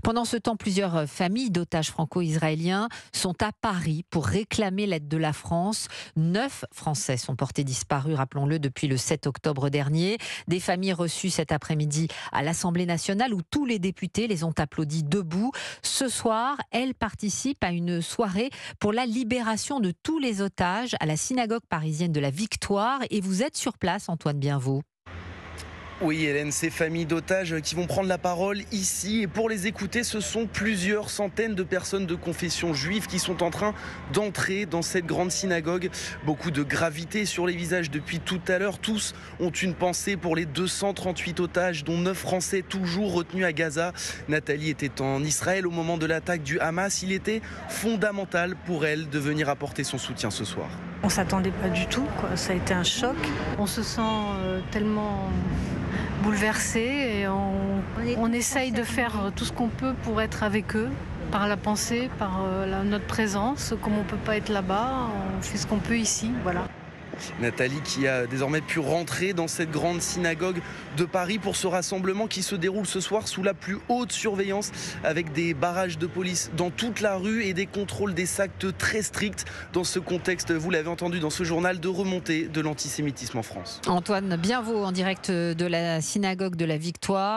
Pendant ce temps, plusieurs familles d'otages franco-israéliens sont à Paris pour réclamer l'aide de la France. 9 Français sont portés disparus, rappelons-le, depuis le 7 octobre dernier. Des familles reçues cet après-midi à l'Assemblée nationale où tous les députés les ont applaudis debout. Ce soir, elles participent à une soirée pour la libération de tous les otages à la synagogue parisienne de la Victoire. Et vous êtes sur place, Antoine Bienvaux. Oui, Hélène, ces familles d'otages qui vont prendre la parole ici. Et pour les écouter, ce sont plusieurs centaines de personnes de confession juive qui sont en train d'entrer dans cette grande synagogue. Beaucoup de gravité sur les visages depuis tout à l'heure. Tous ont une pensée pour les 238 otages, dont 9 Français toujours retenus à Gaza. Nathalie était en Israël au moment de l'attaque du Hamas. Il était fondamental pour elle de venir apporter son soutien ce soir. On ne s'attendait pas du tout, quoi. Ça a été un choc. On se sent tellement bouleversé et on essaye de faire tout ce qu'on peut pour être avec eux, par la pensée, par notre présence. Comme on ne peut pas être là-bas, on fait ce qu'on peut ici, voilà. Nathalie qui a désormais pu rentrer dans cette grande synagogue de Paris pour ce rassemblement qui se déroule ce soir sous la plus haute surveillance avec des barrages de police dans toute la rue et des contrôles des sacs très stricts dans ce contexte, vous l'avez entendu dans ce journal, de remontée de l'antisémitisme en France. Antoine Bienvaux en direct de la synagogue de la Victoire.